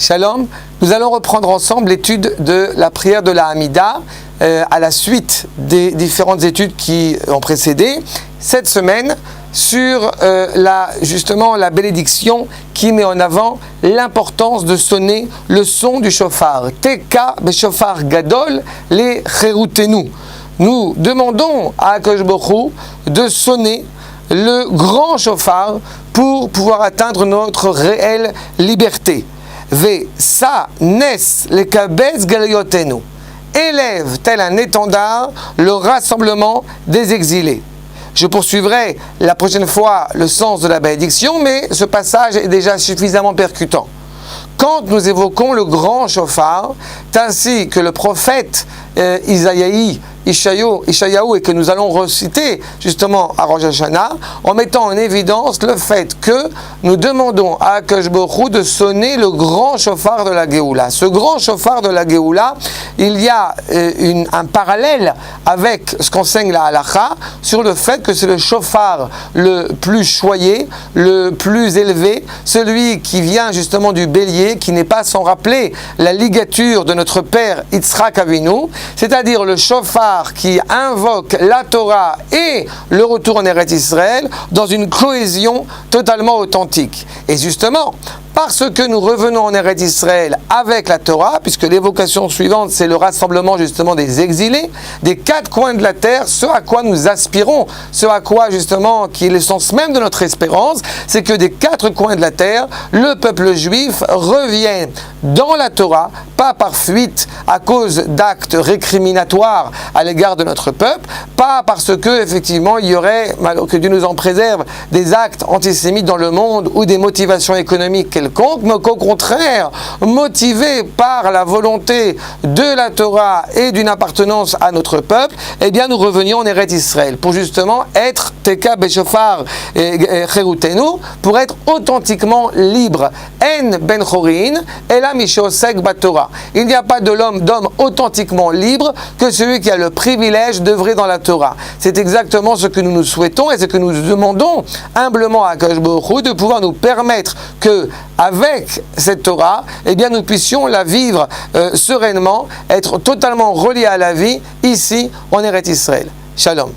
Shalom, nous allons reprendre ensemble l'étude de la prière de la Hamida à la suite des différentes études qui ont précédé. Cette semaine, sur justement la bénédiction qui met en avant l'importance de sonner le son du shofar. Teka beshofar gadol le cherutenu. Nous demandons à Akadosh Baruch Hu de sonner le grand shofar pour pouvoir atteindre notre réelle liberté. Ve sa nes le kabetz galayotenu. Élève tel un étendard le rassemblement des exilés. Je poursuivrai la prochaine fois le sens de la bénédiction, mais ce passage est déjà suffisamment percutant. Quand nous évoquons le grand shofar, ainsi que le prophète Ishayahu, et que nous allons reciter justement à Rosh Hashanah, en mettant en évidence le fait que nous demandons à Akadosh Baruch Hu de sonner le grand shofar de la Géoula. Ce grand shofar de la Géoula, il y a un parallèle avec ce qu'enseigne la Halakha sur le fait que c'est le shofar le plus choyé, le plus élevé, celui qui vient justement du bélier, qui n'est pas sans rappeler la ligature de notre père Yitzhak Avinu, c'est-à-dire le shofar qui invoque la Torah et le retour en Eretz Israël dans une cohésion totalement authentique. Et justement, parce que nous revenons en Eretz Israël avec la Torah, puisque l'évocation suivante, c'est le rassemblement justement des exilés, des quatre coins de la terre, ce à quoi nous aspirons, ce à quoi justement, qui est l'essence même de notre espérance, c'est que des quatre coins de la terre, le peuple juif revienne dans la Torah, pas par fuite à cause d'actes récriminatoires à l'égard de notre peuple, pas parce que effectivement il y aurait, que Dieu nous en préserve, des actes antisémites dans le monde ou des motivations économiques quelconques, mais qu'au contraire, motivés par la volonté de la Torah et d'une appartenance à notre peuple, eh bien nous revenions en Eretz Israël pour justement être Teka beshofar cherutenu, pour être authentiquement libre. En ben chorin ela mishosek batorah. Il n'y a pas d'homme authentiquement libre que celui qui a le privilège d'œuvrer dans la Torah. C'est exactement ce que nous nous souhaitons et ce que nous demandons humblement à Akadosh Baruch Hu, de pouvoir nous permettre que, avec cette Torah, eh bien nous puissions la vivre sereinement, être totalement reliés à la vie ici en Eretz Israël. Shalom.